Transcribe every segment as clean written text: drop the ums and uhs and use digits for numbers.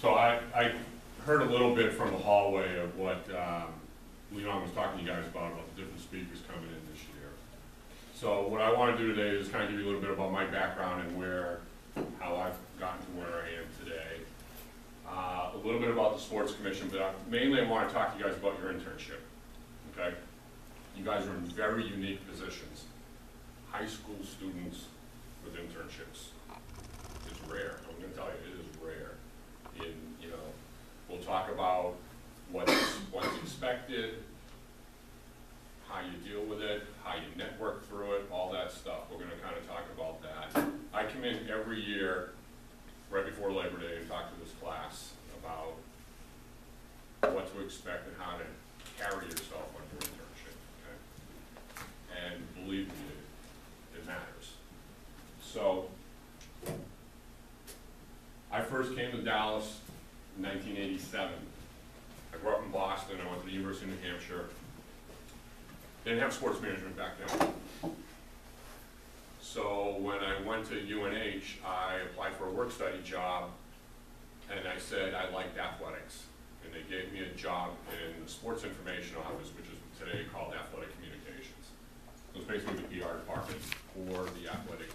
So I heard a little bit from the hallway of what Leon was talking to you guys about the different speakers coming in this year. So what I want to do today is kind of give you a little bit about my background and how I've gotten to where I am today. A little bit about the Sports Commission, but mainly I want to talk to you guys about your internship. Okay? You guys are in very unique positions. High school students with internships. It's rare. I'm going to tell you, it is rare. We'll talk about what's expected, how you deal with it, how you network through it, all that stuff. We're going to kind of talk about that. I come in every year right before Labor Day and talk to this class about what to expect and how to carry yourself on your internship. Okay? And believe me, it matters. So I first came to Dallas in 1987. I grew up in Boston. I went to the University of New Hampshire. They didn't have sports management back then. So when I went to UNH, I applied for a work-study job, and I said I liked athletics. And they gave me a job in the Sports Information Office, which is today called Athletic Communications. So it's basically the PR department for the athletic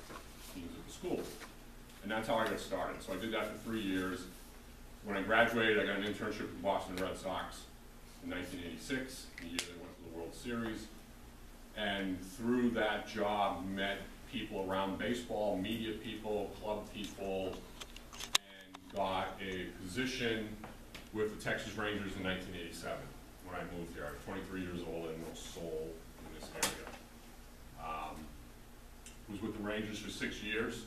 teams at the school. And that's how I got started. So I did that for 3 years. When I graduated, I got an internship with the Boston Red Sox in 1986, the year they went to the World Series. And through that job, met people around baseball, media people, club people, and got a position with the Texas Rangers in 1987 when I moved here. I was 23 years old and no soul in this area. Was with the Rangers for 6 years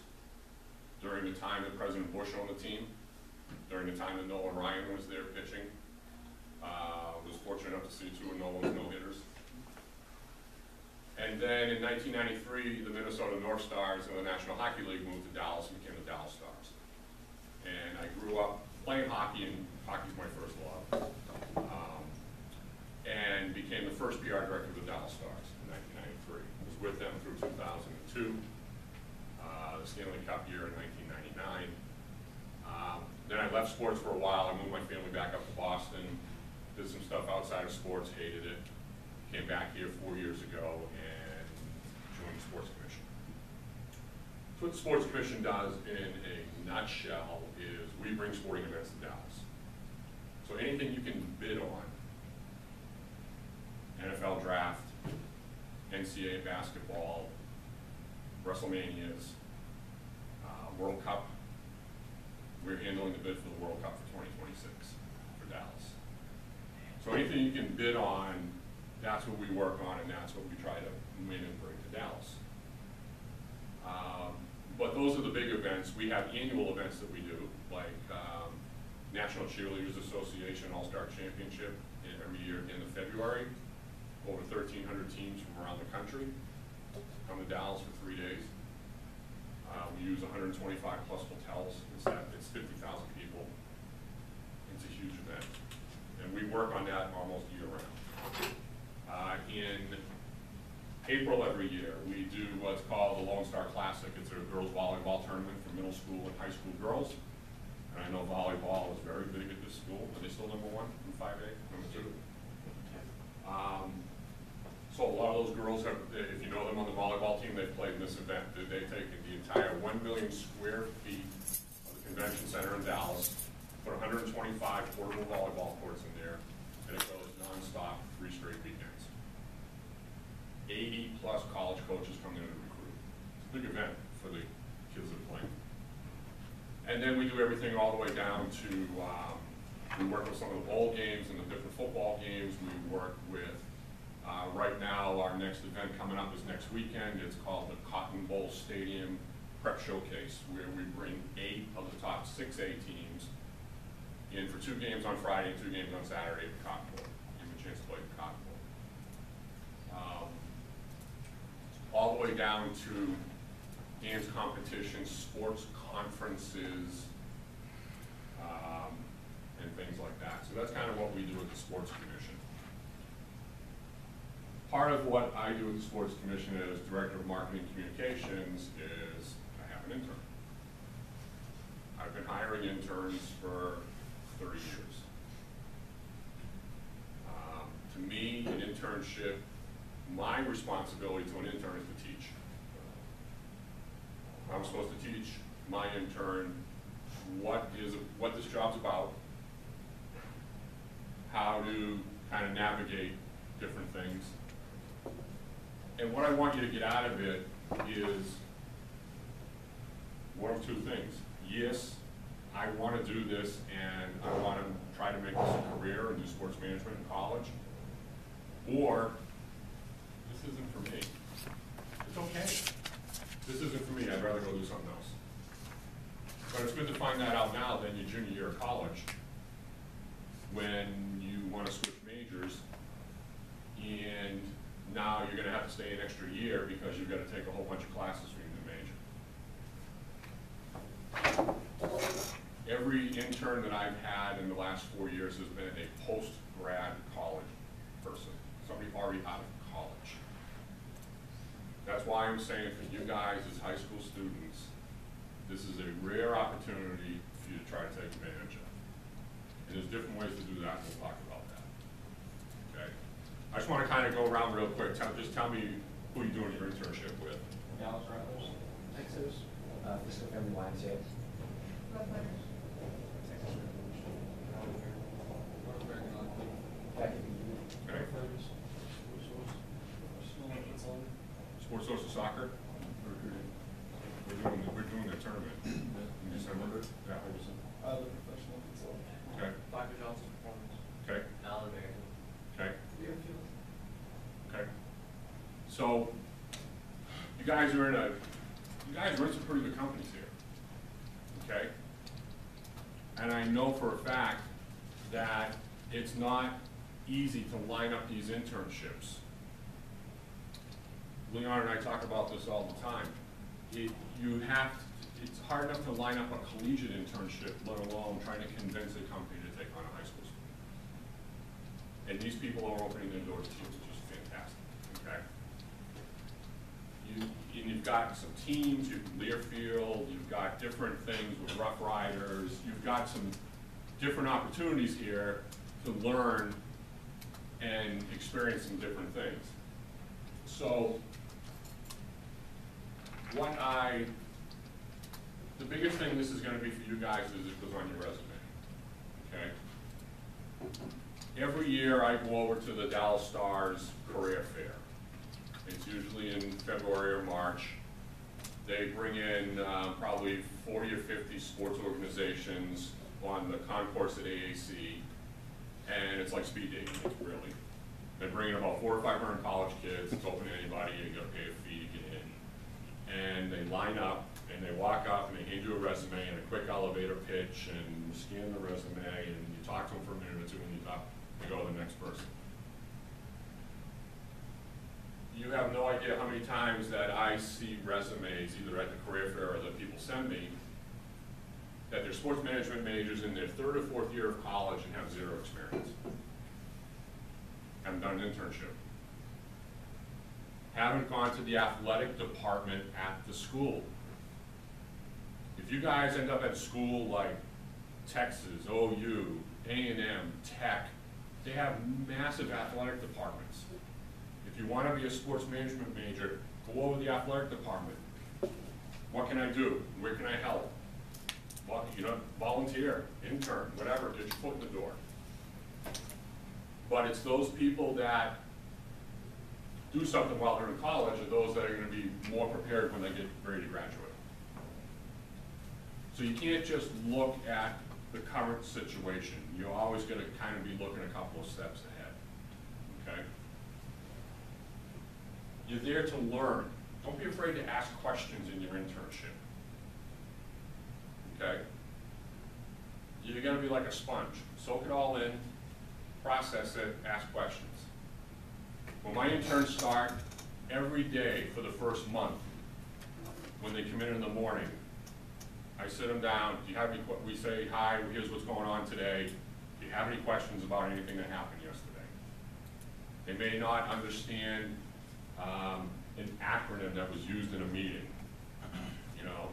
during the time that President Bush owned the team, during the time that Nolan Ryan was there pitching. Was fortunate enough to see 2 of Nolan's no-hitters. And then in 1993, the Minnesota North Stars of the National Hockey League moved to Dallas and became the Dallas Stars. And I grew up playing hockey, and hockey's my first love. And became the first PR director of the Dallas Stars in 1993. Was with them through 2002, the Stanley Cup year in 1999. Then I left sports for a while. I moved my family back up to Boston, did some stuff outside of sports, hated it. Came back here 4 years ago and joined the Sports Commission. So what the Sports Commission does in a nutshell is we bring sporting events to Dallas. So anything you can bid on, NFL draft, NCAA basketball, WrestleManias, World Cup. We're handling the bid for the World Cup for 2026 for Dallas. So anything you can bid on, that's what we work on, and that's what we try to win and bring to Dallas. But those are the big events. We have annual events that we do, like National Cheerleaders Association All-Star Championship every year at the end of February. Over 1,300 teams from around the country come to Dallas for 3 days. We use 125 plus hotels. It's 50,000 people. It's a huge event. And we work on that almost year-round. In April every year, we do what's called the Lone Star Classic. It's a girls volleyball tournament for middle school and high school girls. And I know volleyball is very big at this school. Are they still #1 in 5A? #2? So a lot of those girls have, if you know them on the volleyball team, they've played in this event. They've taken the entire 1 million square feet of the convention center in Dallas, put 125 portable volleyball courts in there, and it goes nonstop 3 straight weekends. 80 plus college coaches come in to recruit. It's a big event for the kids that play. And then we do everything all the way down to, we work with some of the bowl games and the different football games. We work with, right now, our next event coming up is next weekend. It's called the Cotton Bowl Stadium Prep Showcase, where we bring 8 of the top 6A teams in for 2 games on Friday and 2 games on Saturday at the Cotton Bowl. Give them a chance to play the Cotton Bowl. All the way down to dance competitions, sports conferences, and things like that. So that's kind of what we do at the Sports Commission. Part of what I do at the Sports Commission as Director of Marketing Communications is I have an intern. I've been hiring interns for 30 years. To me, an internship, my responsibility to an intern is to teach. I'm supposed to teach my intern what this job's about, how to kind of navigate different things. And what I want you to get out of it is one of two things. Yes, I want to do this and I want to try to make this a career and do sports management in college. Or, this isn't for me. It's okay. This isn't for me. I'd rather go do something else. But it's good to find that out now than your junior year of college when you want to switch majors and now you're going to have to stay an extra year because you've got to take a whole bunch of classes for your new major. Every intern that I've had in the last 4 years has been a post-grad college person, somebody already out of college. That's why I'm saying for you guys as high school students, this is a rare opportunity for you to try to take advantage of. And there's different ways to do that, and we'll talk about that. Okay? I just want to kind of go around real quick. Just tell me who you're doing your internship with. Dallas Rattlers, Texas, Physical Family YMCA. Okay. Sports Social Soccer. We're doing the tournament in December. Yeah. The professional consultant. Okay. Dr. Johnson Performance. Okay. Allen American. Okay. Okay. So you guys are in some pretty good companies here. Okay. And I know for a fact that it's not easy to line up these internships. Leon and I talk about this all the time. It's hard enough to line up a collegiate internship, let alone trying to convince a company to take on a high school student. And these people are opening their doors to you, which is fantastic, okay? And you've got some teams, you've Learfield, you've got different things with Rough Riders, you've got some different opportunities here to learn and experience some different things. So, the biggest thing this is going to be for you guys is it goes on your resume, okay? Every year I go over to the Dallas Stars Career Fair. It's usually in February or March. They bring in probably 40 or 50 sports organizations on the concourse at AAC, and it's like speed dating, really. They bring in about 400 or 500 college kids. It's open to anybody. You got to pay a fee to get in. And they line up, and they walk up, and they hand you a resume and a quick elevator pitch, and you scan the resume, and you talk to them for a minute or two, and you go to the next person. You have no idea how many times that I see resumes, either at the career fair or that people send me, that they're sports management majors in their 3rd or 4th year of college and have 0 experience. Haven't done an internship. Haven't gone to the athletic department at the school. If you guys end up at a school like Texas, OU, A&M, Tech, they have massive athletic departments. If you want to be a sports management major, go over to the athletic department. What can I do? Where can I help? Well, volunteer, intern, whatever, get your foot in the door. But it's those people that do something while they're in college are those that are going to be more prepared when they get ready to graduate. So you can't just look at the current situation. You're always going to kind of be looking a couple of steps ahead, okay? You're there to learn. Don't be afraid to ask questions in your internship, okay? You're going to be like a sponge. Soak it all in, process it, ask questions. When my interns start, every day for the first month, when they come in the morning, I sit them down. Do you have any? We say, hi, here's what's going on today. Do you have any questions about anything that happened yesterday? They may not understand an acronym that was used in a meeting. You know,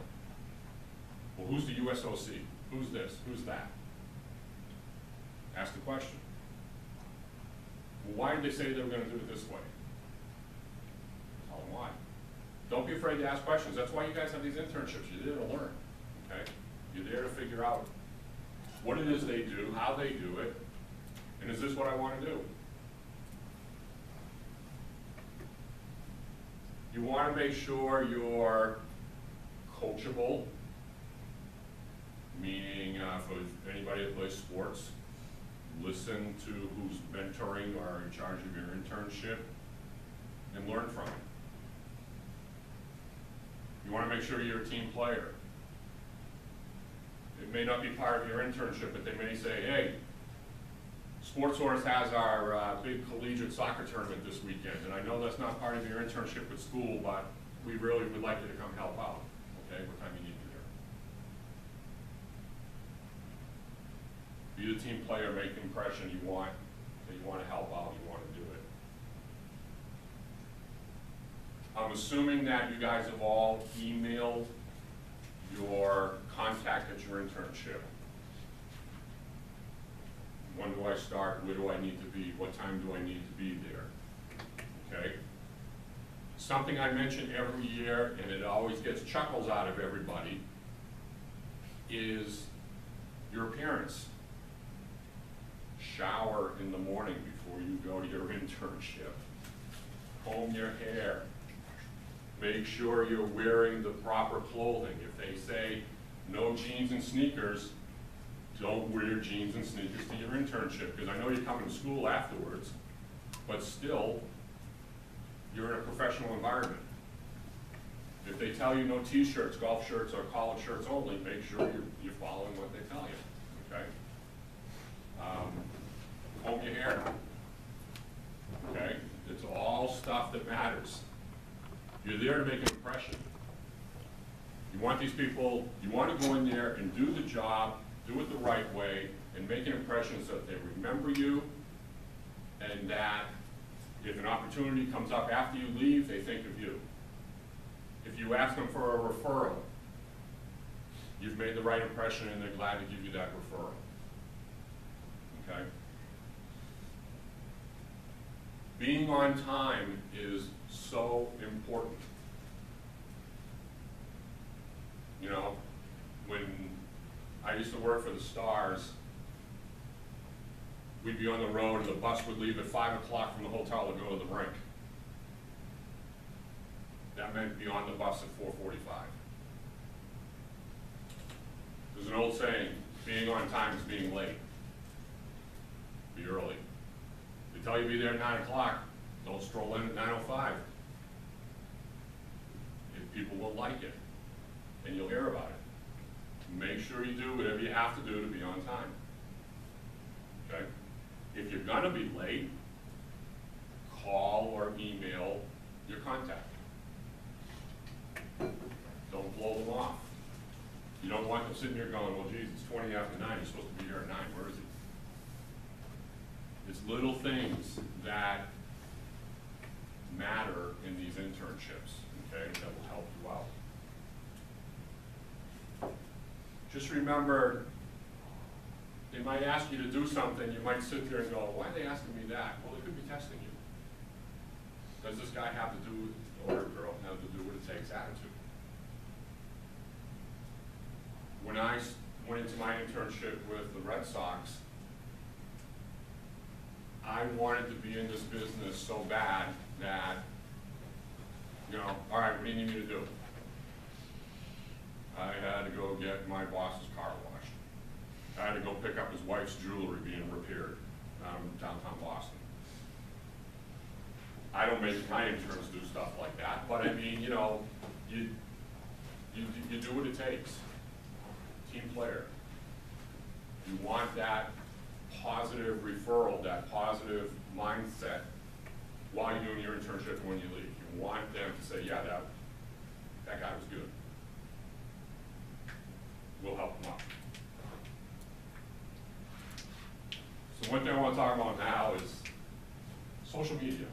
well, who's the USOC? Who's this? Who's that? Ask the question. Well, why did they say they were gonna do it this way? Tell them why. Don't be afraid to ask questions. That's why you guys have these internships. You're there to learn, okay? You're there to figure out what it is they do, how they do it, and is this what I wanna do? You wanna make sure you're coachable, meaning for anybody that plays sports, listen to who's mentoring or in charge of your internship and learn from it. You want to make sure you're a team player. It may not be part of your internship, but they may say, hey, SportsSource has our big collegiate soccer tournament this weekend, and I know that's not part of your internship at school, but we really would like you to come help out. Okay, what time you need to be there. Be the team player, make the impression you want, that you want to help out, you want to do it. I'm assuming that you guys have all emailed your contact at your internship. When do I start? Where do I need to be? What time do I need to be there? Okay? Something I mention every year, and it always gets chuckles out of everybody, is your appearance. Shower in the morning before you go to your internship. Comb your hair. Make sure you're wearing the proper clothing. If they say no jeans and sneakers, don't wear jeans and sneakers to your internship, because I know you're coming to school afterwards, but still, you're in a professional environment. If they tell you no t-shirts, golf shirts, or collared shirts only, make sure you're following what they tell you, okay? Comb your hair, okay? It's all stuff that matters. You're there to make an impression. You want these people, you want to go in there and do the job, do it the right way, and make an impression so that they remember you, and that if an opportunity comes up after you leave, they think of you. If you ask them for a referral, you've made the right impression and they're glad to give you that referral. Okay? Being on time is so important. You know, when I used to work for the Stars, we'd be on the road and the bus would leave at 5 o'clock from the hotel to go to the rink. That meant be on the bus at 4:45. There's an old saying, being on time is being late. Be early. They tell you to be there at 9 o'clock, don't stroll in at 9:05. If people will like it, and you'll hear about it. Make sure you do whatever you have to do to be on time. Okay? If you're gonna be late, call or email your contact. Don't blow them off. You don't want them sitting here going, well, geez, it's 20 after 9, you're supposed to be here at 9, where is he? It's little things that matter in these internships, okay, that will help you out. Just remember, they might ask you to do something, you might sit there and go, why are they asking me that? Well, they could be testing you. Does this guy have to do, or girl, have to do what it takes attitude? When I went into my internship with the Red Sox, I wanted to be in this business so bad that, you know, all right, what do you need me to do? I had to go get my boss's car washed. I had to go pick up his wife's jewelry being repaired downtown Boston. I don't make my interns do stuff like that, but I mean, you know, you do what it takes. Team player. You want that positive referral, that positive mindset while you're doing your internship and when you leave. You want them to say, yeah, that guy was good. We'll help them out. So one thing I want to talk about now is social media.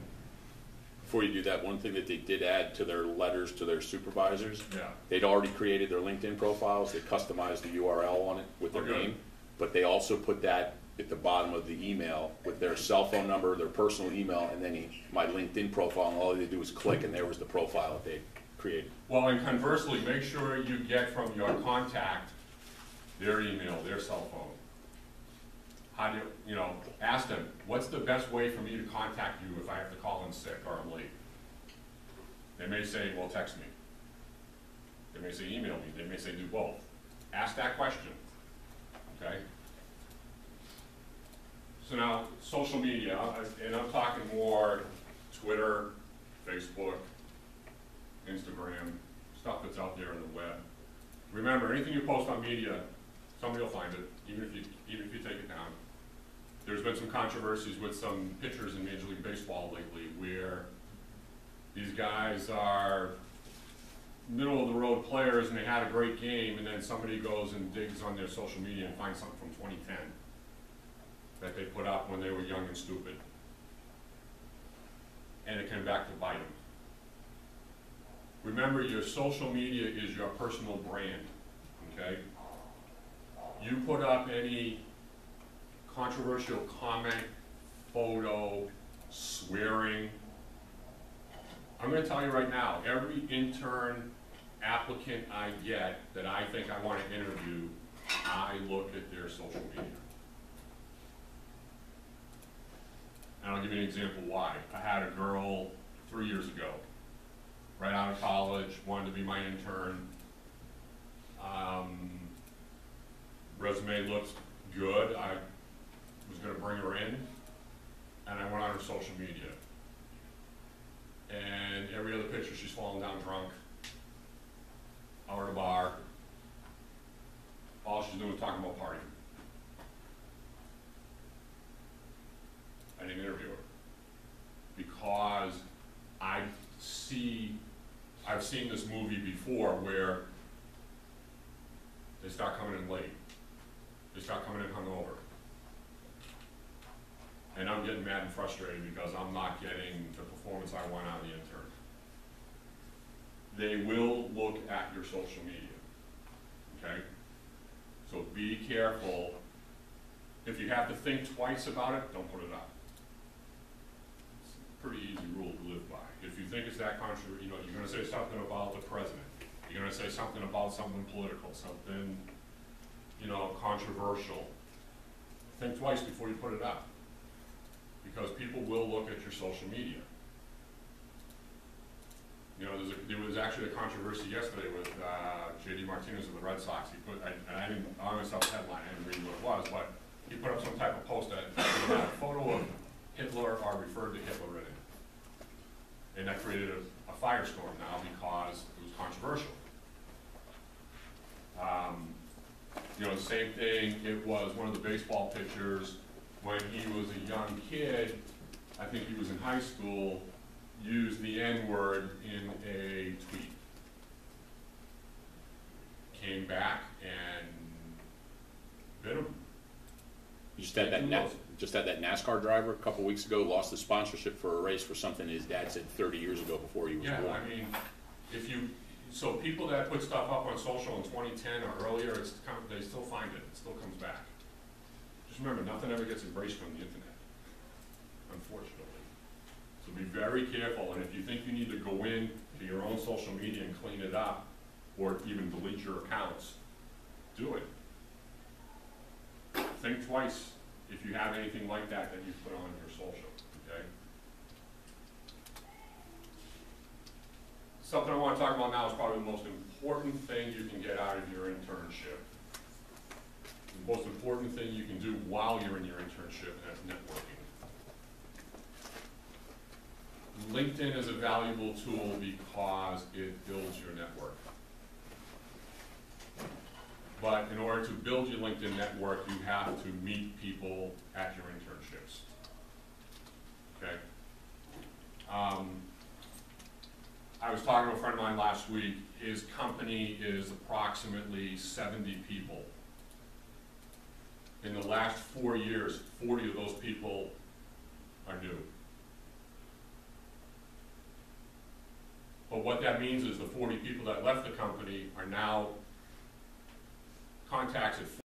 Before you do that, one thing that they did add to their letters to their supervisors, Yeah. they'd already created their LinkedIn profiles, they customized the URL on it with their Okay. name, but they also put that at the bottom of the email with their cell phone number, their personal email, and then my LinkedIn profile, and all they do is click, and there was the profile that they created. Well, and conversely, make sure you get from your contact their email, their cell phone. How do you, ask them, what's the best way for me to contact you if I have to call in sick or I'm late? They may say, well, text me. They may say, email me. They may say, do both. Ask that question, okay? So now, social media, and I'm talking more Twitter, Facebook, Instagram, stuff that's out there on the web. Remember, anything you post on media, somebody will find it, even if you take it down. There's been some controversies with some pitchers in Major League Baseball lately where these guys are middle-of-the-road players and they had a great game, and then somebody goes and digs on their social media and finds something from 2010 that they put up when they were young and stupid. And it came back to bite them. Remember, your social media is your personal brand, okay? You put up any controversial comment, photo, swearing. I'm going to tell you right now, every intern applicant I get that I think I want to interview, I look at their social media. And I'll give you an example why. I had a girl 3 years ago, right out of college, wanted to be my intern. Resume looks good. I was going to bring her in, and I went on her social media. And every other picture, she's falling down drunk, out at a bar. All she's doing is talking about partying. I didn't interview her because I've seen this movie before where they start coming in late. They start coming in hungover. And I'm getting mad and frustrated because I'm not getting the performance I want out of the intern. They will look at your social media, okay? So be careful. If you have to think twice about it, don't put it up. It's a pretty easy rule to live by. If you think it's that controversial, you're gonna say something about the president. You're gonna say something about something political, something, controversial. Think twice before you put it up. Because people will look at your social media. There was actually a controversy yesterday with J.D. Martinez of the Red Sox. He put, and I didn't, I saw the headline, I didn't read what it was, but he put up some type of post that had a photo of Hitler or referred to Hitler in it. And that created a firestorm now because it was controversial. The same thing, it was one of the baseball pitchers when he was a young kid, I think he was in high school, used the N-word in a tweet. Came back and bit him. You just had that NASCAR driver a couple weeks ago lost the sponsorship for a race for something his dad said 30 years ago before he was born. Yeah, I mean, so people that put stuff up on social in 2010 or earlier, they still find it. It still comes back. Just remember, nothing ever gets erased from the internet, unfortunately. So be very careful, and if you think you need to go in to your own social media and clean it up, or even delete your accounts, do it. Think twice if you have anything like that you put on your social, okay? Something I want to talk about now is probably the most important thing you can get out of your internship. The most important thing you can do while you're in your internship, and that's networking. LinkedIn is a valuable tool because it builds your network. But in order to build your LinkedIn network, you have to meet people at your internships. Okay? I was talking to a friend of mine last week. His company is approximately 70 people. In the last 4 years, 40 of those people are new. But what that means is the 40 people that left the company are now contacts at